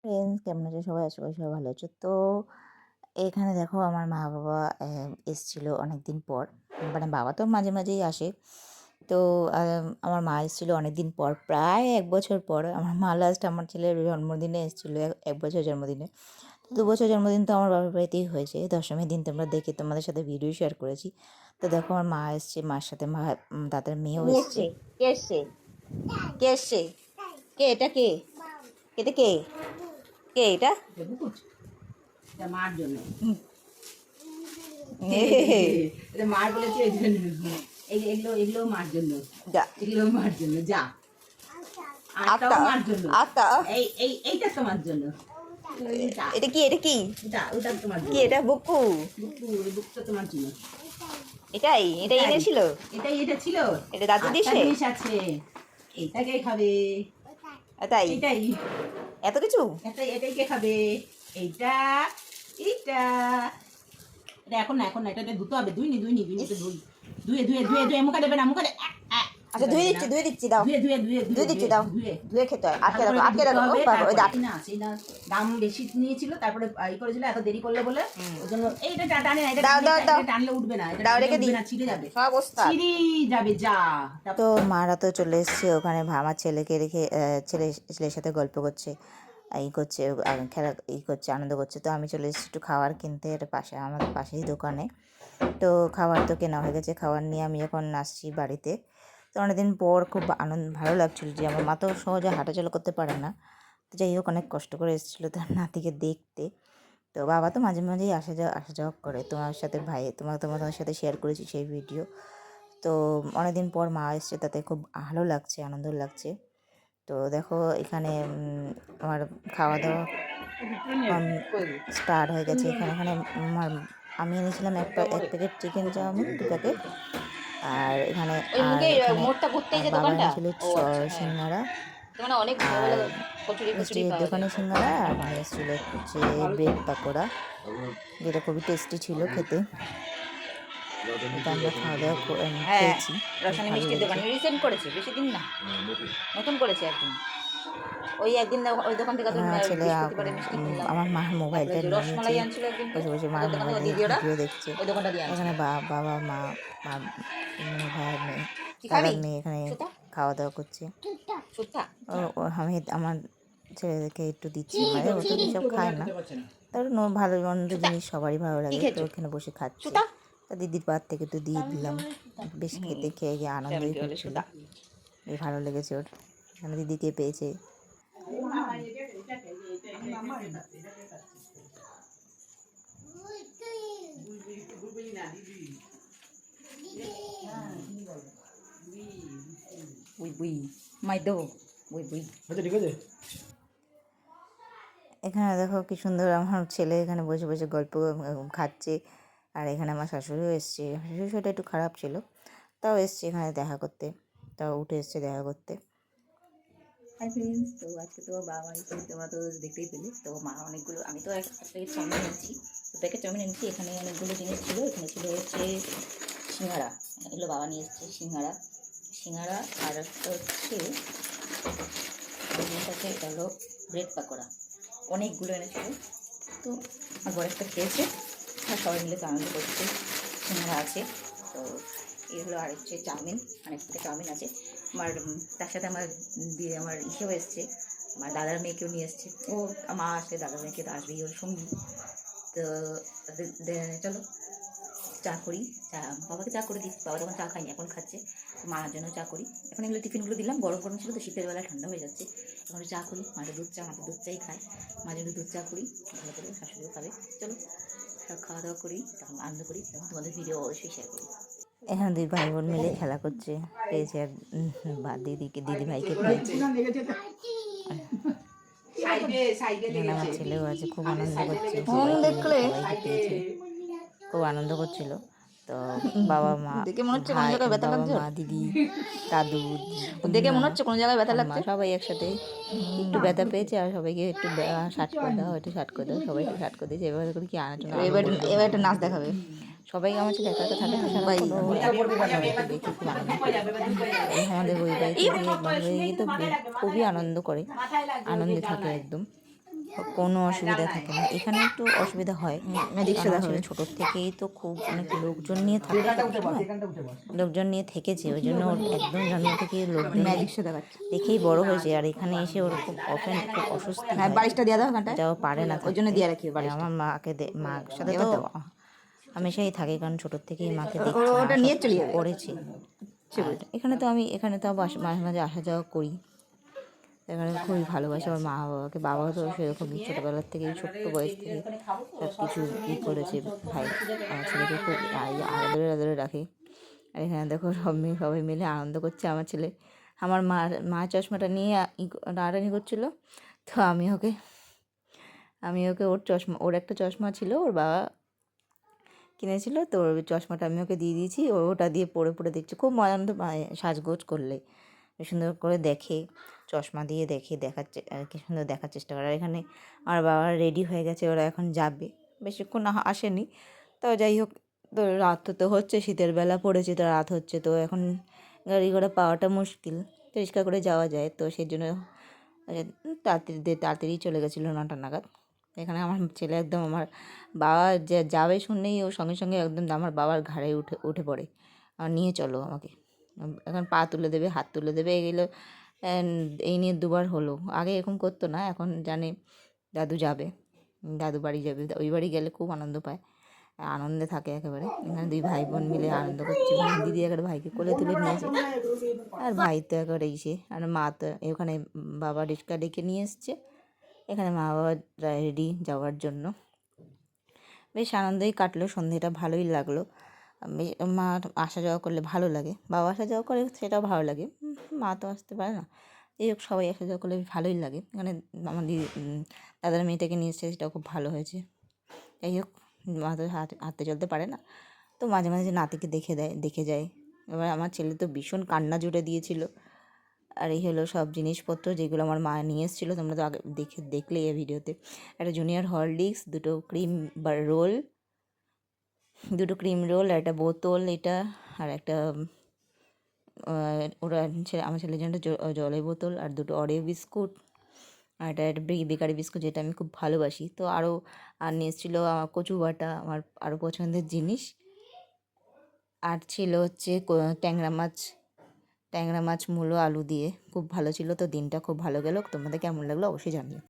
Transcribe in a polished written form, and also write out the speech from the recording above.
Friends, কেমন আছো সবাই? আশা করি সবাই ভালো আছো। তো এখানে দেখো আমার মা বাবা এসেছিল অনেকদিন পর। মানে বাবা তো মাঝে মাঝেই আসে। তো আমার মা এসেছিলো অনেকদিন পর, প্রায় 1 বছর পর। আমার মা লাস্ট আমার ছেলের জন্মদিনে এসেছিলো, 1 বছর জন্মদিনে। 2 বছর জন্মদিন তো আমার বাবার বাড়িতেই হয়েছে। দশমীর দিন তোমরা দেখে তোমাদের সাথে ভিডিও শেয়ার করেছি। তো দেখো আমার মা এসছে, মার সাথে দাদার মেয়েও এসছে। কে এসছে? কে এসছে? কে এটা? কে এটা? কে কে এটা? মার জন্য যা মার বলেছে এগুলো এগুলো মার জন্য, এগুলো মার জন্য। যা আটটাও মার জন্য, এইটা তোমার জন্য। এটা কি? এটা কি? ওটা তোমার কি এটা? বুকু? এই বুকটা তোমার জন্য। এটাই এনেছিল? এটা ছিল। এটা দাদু দিছে? জিনিস আছে, এইটাকে খাবে। তাই? এটাই এত কিছু? এটাই কে খাবে? এইটা এইটা এটা এখন না, এটা ধুতে হবে। ধুইনি ধুয়ে মুখে দেবে না, মুখে দে। আচ্ছা, ধুয়ে দিচ্ছি দাও। ধুয়ে দিচ্ছি দাও। ধুয়ে খেতে হয়। আটকে রাখো। ওই না সেই না, দাম বেশি নিয়েছিল, তারপরে করেছিল, এত দেরি করলে বলে ওই জন্য এইটা টানে না। এটা টানলে উঠবে না, এটা রেখে দিই না, ছিঁড়ে যাবে, ছিঁড়ে যাবে। যা তো মারা তো চলে এসছে ওখানে, আমার ছেলেকে রেখে ছেলের সাথে গল্প করছে, করছে, খেলা করছে, আনন্দ করছে। তো আমি চলে এসেছি একটু খাবার কিনতে, এটা আমাদের পাশেই দোকানে। তো খাবার তো কেনা হয়ে গেছে। খাবার নিয়ে আমি যখন আসছি বাড়িতে, তো অনেকদিন পর খুব ভালো লাগছিলো যে আমার মা তো সহজে হাঁটাচলা করতে পারে না। তো যাই হোক, অনেক কষ্ট করে এসেছিলো তার নাতিকে দেখতে। তো বাবা তো মাঝে মাঝেই আসা যাওয়া করে। তোমাদের সাথে শেয়ার করেছি সেই ভিডিও। তো অনেকদিন পর মা এসছে, তাতে খুব ভালো লাগছে, আনন্দ লাগছে। তো দেখো এখানে আমার খাওয়া দাওয়া স্টার্ট হয়ে গেছে। এখানে আমি এনেছিলাম এক প্যাকেট চিকেন চাউমিন, 2 প্যাকেট। আর এখানে বাবা এনেছিল সিঙ্গারা, আর মিষ্টির দোকানে সিঙ্গারা, আর নিয়ে এসেছিলো হচ্ছে ব্রেড পাকোড়া, যেটা খুবই টেস্টি ছিল খেতে। এটা আমরা খাওয়া দাওয়া খেয়েছি। মিষ্টির দোকান রিসেন্ট করেছে, বেশি দিন না, নতুন করেছে একদিন। ওই একদিন ওই দোকান থেকে ছেলে আমার মা মোবাইলটা নিয়ে নিয়েছে, আনছিল একদিন, বসে বসে মার মোবাইলে ভিডিও দেখছে। ওই দোকানটা দিয়ে এখানে বাবা মা ভাইয়ের মেয়ে, দাদার মেয়ে এখানে খাওয়া দাওয়া করছে। আমি আমার ছেলেদেরকে একটু দিচ্ছি, মানে ও তো সব খায় না, তার ভালো মন্দ জিনিস সবারই ভালো লাগে। তো ওখানে বসে খাচ্ছে, তা দিদির পাত থেকে একটু দিয়ে দিলাম। বেশ খেয়ে গিয়ে আনন্দই করছিল, বেশ ভালো লেগেছে ওর, এখানে দিদিকে পেয়েছে। এখানে দেখো কি সুন্দর, আমার ছেলে এখানে বসে বসে গল্প খাচ্ছে। আর এখানে আমার শাশুড়িও এসছে। শাশুড়িটা একটু খারাপ ছিল, তাও এসছে এখানে দেখা করতে, তাও উঠে এসছে দেখা করতে। হাই ফ্রেন্ডস, তো আজকে তো বাবা এসে তোমরা তো দেখতেই পেলে। তো মা অনেকগুলো, আমি তো এক প্যাকেট চাউমিন এনেছি, এখানে অনেকগুলো জিনিস ছিল। এখানে ছিল হচ্ছে সিঙ্গারা, এগুলো বাবা নিয়ে এসছে। সিঙ্গারা আর একটা হচ্ছে এটা হলো ব্রেড পাকোড়া, অনেকগুলো এনেছিল। তো আমার বড় একটা খেয়েছে, আর সবাই মিলে তো আনন্দ করছে। সিঙ্গারা আছে, তো এগুলো আর হচ্ছে চাউমিন, অনেকটা চাউমিন আছে। তার সাথে আমার ইসেও এসছে, আমার দাদার মেয়েকেও নিয়ে এসছে। ও মা আসলে দাদার মেয়েকে তো আসবেই, ওর সঙ্গী। তো চলো চা করি, বাবাকে চা করে দিই। বাবা তখন চা খায়নি, এখন খাচ্ছে। মার জন্য চা করি। এখন এগুলো টিফিনগুলো দিলাম, গরম গরম ছিল তো, শীতের বেলা ঠান্ডা হয়ে যাচ্ছে। এখন চা করি, মাঝে দুধ চাই খায়, মাঝে দুধ চা করি, ভালো করে শাশুড়িও খাবে। চলো সব খাওয়া দাওয়া করি, তখন আনন্দ করি, তখন তোমাদের ভিডিও অবশ্যই শেয়ার করি। এখানে 2 ভাই বোন মিলে খেলা করছে, পেয়েছে আর দিদি ভাইকে পেয়েছে। আমার ছেলেও আছে, খুব আনন্দ করছে, সবাইকে পেয়েছে, খুব আনন্দ করছিল। তো বাবা মা ভাই, বাবা মা দিদি দাদু দেখে মনে হচ্ছে কোনো জায়গায় ব্যথা লাগছে, সবাই একসাথে একটু ব্যথা পেয়েছে। আর সবাইকে একটু শার্ট করে দাও, একটু শার্ট করে দাও, সবাই একটু শার্ট করে দিয়েছে। এবার করে কি আনার জন্য এবার একটা নাচ দেখাবে। সবাই আমার ছেলে একা একা থাকে তো, সারাক্ষণ দেখে খুব আনন্দ করে। আমাদের ওই বাড়িতে গিয়ে তো খুবই আনন্দ করে, আনন্দে থাকে একদম। কোনো অসুবিধা থাকে না। এখানে একটু অসুবিধা হয়, কারণ আসলে ছোটোর থেকেই তো খুব অনেক লোকজন নিয়ে থাকে সবসময়, লোকজন নিয়ে থেকেছে, ওই জন্য ওর একদম জন্ম থেকে লোকজন দেখেই বড় হয়েছে। আর এখানে এসে ওর খুব অফেন খুব অস্বস্তি হয়, বালিশটা দিয়ে দাও ওখানটায়, এটাও পারে না ওই জন্য থাকতে। দিয়ে রাখি বালিশটা। আমার মাকে মার সাথে তো হামেশাই থাকে, কারণ ছোটোর থেকেই মাকে দেখছি, ওটা মা নিয়ে সব চলে কিছু যাবে। করেছি। আর এখানে তো মাঝে মাঝে আসা যাওয়া করি, এখানে খুবই ভালোবাসে আমার মা বাবাকে। বাবাও তো সেরকমই, ছোটোবেলার থেকেই ছোট্ট বয়স থেকে সব কিছু করেছে। ভাই আমার ছেলেকে খুব আদরে আদরে রাখে। আর এখানে দেখো সবাই মিলে আনন্দ করছে। আমার ছেলে আমার মা চশমাটা নিয়ে টানাটানি করছিলো, তো আমি ওকে ওর একটা চশমা ছিল, ওর বাবা কিনেছিল, তো ওর চশমাটা আমি ওকে দিয়ে দিয়েছি। ওটা দিয়ে পরে পরে দেখছে, খুব আনন্দ পায় সাজগোজ করলে, সুন্দর করে দেখে, চশমা দিয়ে দেখাচ্ছে আর কি, সুন্দর দেখার চেষ্টা করে। আর এখানে আমার বাবা রেডি হয়ে গেছে, ওরা এখন যাবে, বেশিক্ষণ আসেনি। তো যাই হোক, তো রাত তো হচ্ছে, শীতের বেলা পড়েছে, তো রাত হচ্ছে, তো এখন গাড়ি ঘোড়া পাওয়াটা মুশকিল, রিক্সা করে যাওয়া যায়, তো সেই জন্য তাড়াতাড়ি চলে গেছিলো 9টা নাগাদ। এখানে আমার ছেলে একদম আমার বাবা যে যাবে শুনলেই ও সঙ্গে সঙ্গে একদম আমার বাবার ঘাড়ে উঠে পড়ে, আর নিয়ে চলো আমাকে। এখন পা তুলে দেবে, হাত তুলে দেবে, এগুলো এই নিয়ে দুবার হলো। আগে এরকম করতো না, এখন জানে দাদু যাবে, দাদু বাড়ি যাবে, ওই বাড়ি গেলে খুব আনন্দ পায়, আনন্দে থাকে একেবারে। এখানে দুই ভাই বোন মিলে আনন্দ করছে, দিদি একেবারে ভাইকে কোলে তুলে নিয়েছে, আর ভাই তো একেবারে ইসে, আর মা তো এখানে বাবা রিক্সা ডেকে নিয়ে এসছে, এখানে মা বাবা রেডি যাওয়ার জন্য। বেশ আনন্দই কাটলো, সন্ধেটা ভালোই লাগলো। মা আসা যাওয়া করলে ভালো লাগে, বাবা আসা যাওয়া করে সেটাও ভালো লাগে, মা তো আসতে পারে না। এই হোক, সবাই আসা যাওয়া করলে ভালোই লাগে। এখানে আমার দাদার মেয়েটাকে নিয়ে এসেছে, সেটাও খুব ভালো হয়েছে। যাই হোক, মা তো হাঁটতে চলতে পারে না, তো মাঝে মাঝে নাতিকে দেখে যায়। এবার আমার ছেলে তো ভীষণ কান্না জুড়ে দিয়েছিল। আর এই হলো সব জিনিসপত্র যেগুলো আমার মা নিয়ে এসেছিলো, তোমরা তো আগে দেখলে এই ভিডিওতে। একটা জুনিয়র হরলিক্স, দুটো ক্রিম রোল, একটা বোতল, এটা আর একটা আমার ছেলের জন্য জলের বোতল, আর দুটো অরিও বিস্কুট, আর একটা বেকারি বিস্কুট, যেটা আমি খুব ভালোবাসি। তো আর নিয়ে এসেছিলো আমার কচু বাটা, আমার আরও পছন্দের জিনিস। আর ছিল হচ্ছে ট্যাংরা মাছ মূলো আলু দিয়ে, খুব ভালো ছিল। তো দিনটা খুব ভালো গেল। তোমাদের কেমন লাগলো অবশ্যই জানিও।